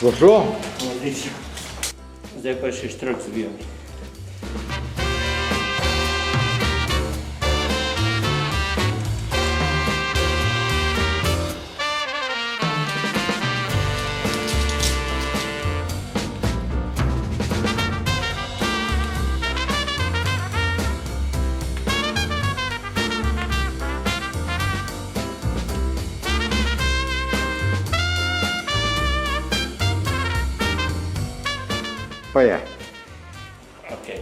Bo šlo? Odlično. Zdaj pa še štruc zbijam. Pa je. Okay.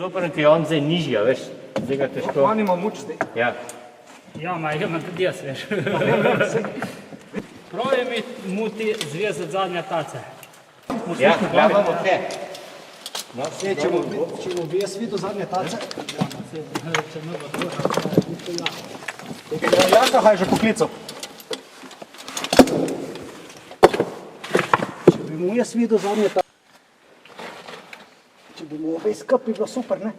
Zoprn, ki je on zdaj nižji, veš, zdaj ga težko. On ima muč zdaj. Ja. Ja, ma imam tudi jaz, veš. Prav je mi muti zvezati zadnja taca. Ja, imamo vse. No, Če bo bi jaz videl zadnje tace. Jaka ga je že poklical? Če bi mu jaz videl zadnje tace. Če bi mu obe skupaj, bi bilo super, ne?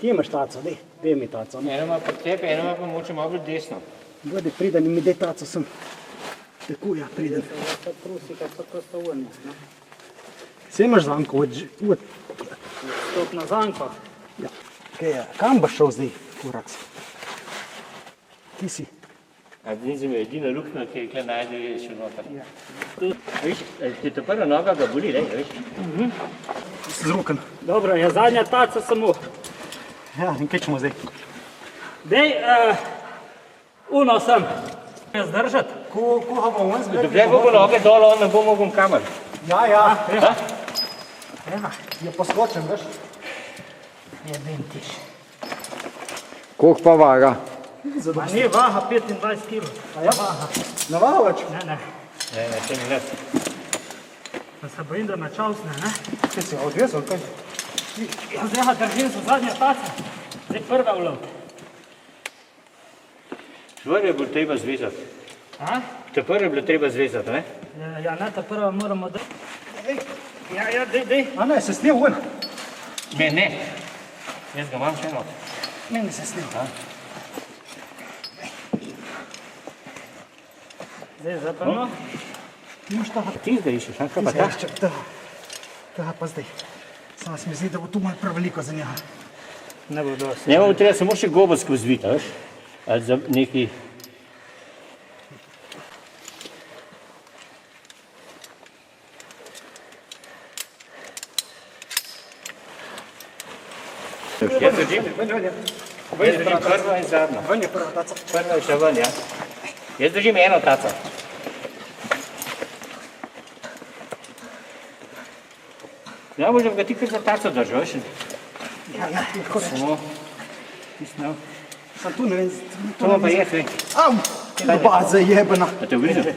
Ti imaš taco, dej mi taco. eno ima pod tebe, eno ima pa moče malo bolj desno. Bodi, priden in mi dej taco sem. Tako, ja, priden. Saj imaš zanko, Stop na zanko. Ja. Kaj je, kam boš šel zdaj, kuraks? Ti si. A nisem edina luknja, ki je tukaj najde, je še noter. Viš, ti to prva noga ga boli, ne, veš? Zrukan. Dobro, je zadnja taca samo. Ja, in kaj ćemo zdaj? Dej, uno sem. Zdržati. Koga bomo on zbili? Dokler bo noge dol, on ne bo mogel kamer. Ja, ja. Ha? Ja, je poskočen, veš? Je ventiš. Koliko pa vaga? Ma ni vaha 25 kg. A ja? Na vaha več? Ne, ne. Ne, še ni let. Da se bojim, da me čavsne, ne? Kaj si, odvezal, kaj? Ja, zdaj ga držim za zadnja taca. Zdaj prva ulov. Prvo je bilo treba zvezati. A? To prvo je bilo treba zvezati, ne? Ja, ne, ta prva moramo da... Ja, dej. A ne, se snil ven. Ne. Jaz ga imam še eno. Meni se snil. Zdaj zaprno. Imaš ta? Ti zdaj iščeš, a? Kaj pa ta? Ta pa zdaj. Samo se mi zdi, da bo tu malo preveliko za njega. Ne bo dosti. Ne bomo treba samo še gobo skozi zvita, veš? Ali za neki... Jaz držim prvo in zadnjo. Ven je prva taca. Prva je še ven, ja. Jaz držim eno taco. Ja, možem ga ti kar za taco držal, veš? Ja, lahko reč. Samo... Tisnel. Sam tu ne vem. To pa je, veš. Au! Baza jebena. A te ugrizel?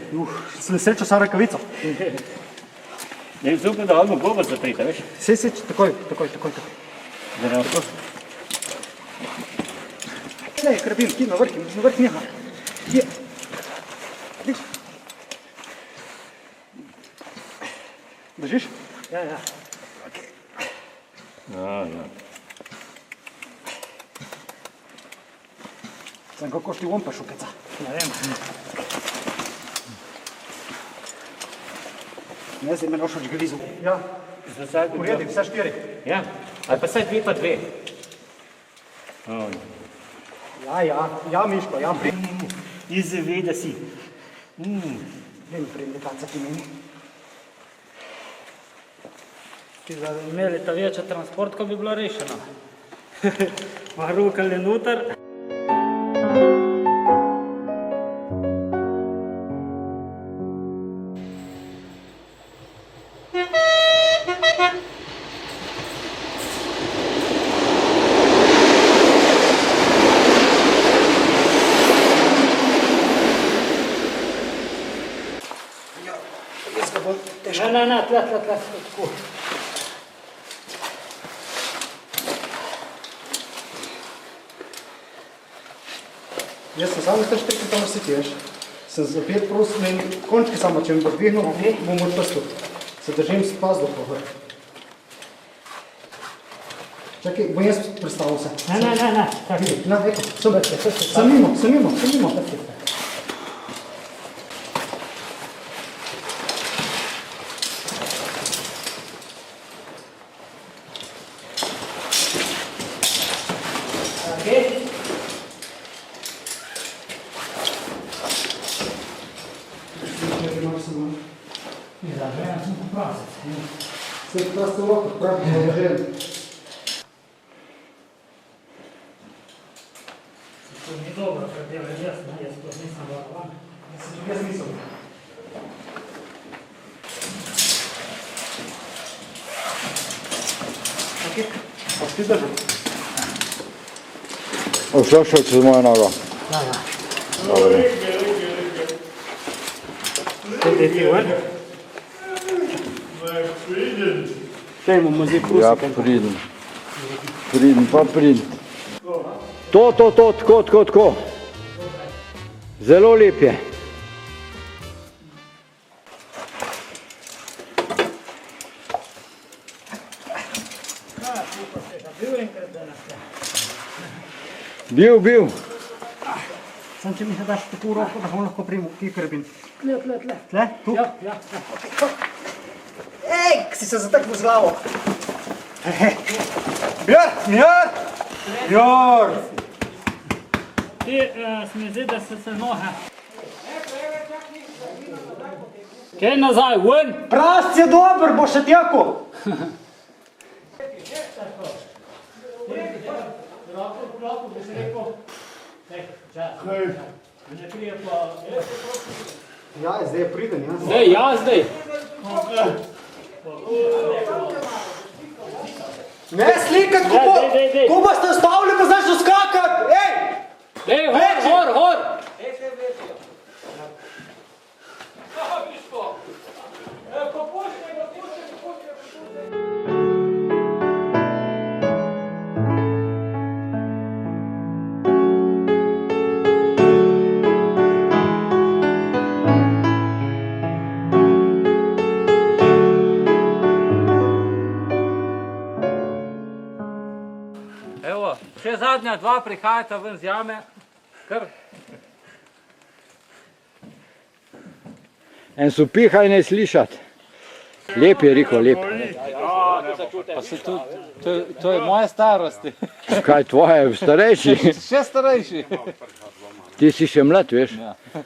Sem srečo sam rakavico. Ne, zupno da odmah gobo zaprita, veš? Sej, takoj. Da ne lahko... Ne, krabim, ti na vrh njega. Je. Viš? Držiš? Ja. Ja. Sam kako ti on pa šukeca. Ne vem. Ne zdaj me nošač grizu. Ja, Za vsako uredi, vse 4. Ja, ali pa saj 2 pa 2. Ja, Miško, ja, Izvede si. Vem, premletaca ti meni. Ki da bi imeli ta večja transport, ko bi bila rešena. Mahrukali noter. Ne, tle, tako. Jaz sem samo te štrike tam si tješ. Sem zapet prosim in končki samo, če mi bo dvignul, bom odprstil. Se držim s pazduho gor. Čakaj, bom jaz predstavil se. Ne. Na, eko, sem mimo. Sve prosto loko, pravi zavržen. To ni dobro, ker delam jaz to nisem varovan. Jaz nisem. Ok, pa si držal. Šel čez mojo nogo. Dobre. Kaj ti ven? Kaj imamo zdaj prusi? Ja, priden. To, tako. Zelo lep je. Bil. Sam če mi se daš tako v roko, da bom lahko primil kikrbin. Tle. Tle? Tu? Ja. Ej, si se zataknil z glavo. Mir! Ti, se mi zdi, da se noge. Kaj nazaj, ven? Prasc je dober, bo še tjako. Roko bi se rekel. Ne prije pa... Ja, zdaj je priden, ja. Zdaj. Ne slikat, ko boste ustavili, pa znaš uskakat, ej! Dej, hor! Evo, še zadnja dva prihajata ven z jame. Kar. En so piha in ne slišati. Lep je, Riko, lep. Pa se to je moje starosti. Kaj tvoje, starejši? Še starejši. Ti si še mlad, veš.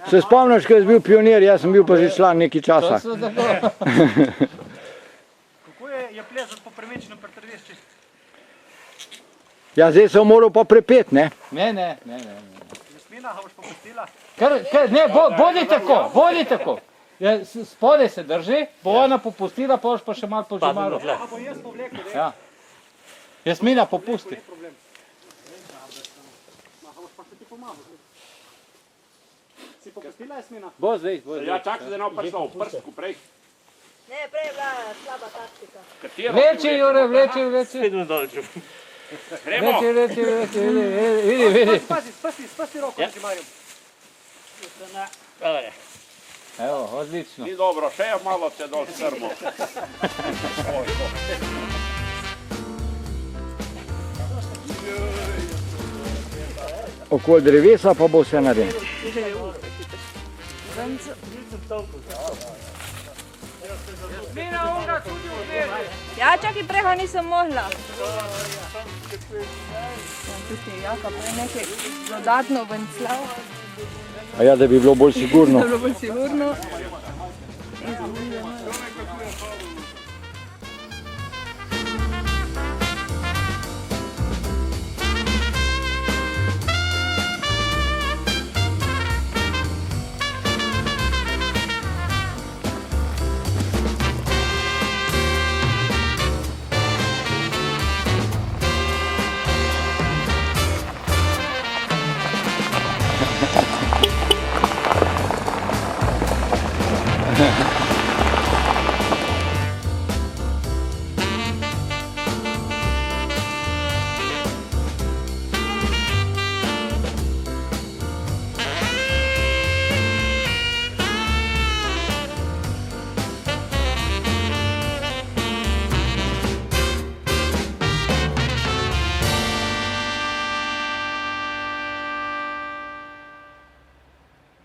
Se spomniš, ko si bil pionir, jaz sem bil pa že član nekaj časa. To so tako. Kako je plezati po premičnem pretrvišči? Ja, zdaj sem moral pa prepet, ne? Ne. Jasmina, ga boš popustila? Ne, bodi tako. Spodaj se drži, bo ona popustila, pa boš pa še malo požumaril. A bo jaz povlekel, ne? Ja. Jasmina, popusti. Ma, ga boš pa še ti pomagal. Si popustila, Jasmina? Bo zdaj. Ja, čakaj, da ne bo prišla v prstku prej. Ne, prej je bila slaba taktika. Katero? Vleči, Jure, vleči. Idemo dolče. Gremo. Vidi. Spasti roko, da ti Marjam. Dobre. Evo, odlično. Ni dobro, še je malo te dol strmo. Okoli drevesa pa bo vse naredil. Mina onga tudi odvede. Ja, čakaj, preha nisem mogla. Tisti jaka prej nekaj dodatno venclav, A ja, da bi bilo bolj sigurno. da bilo bolj sigurno. Ha, ha.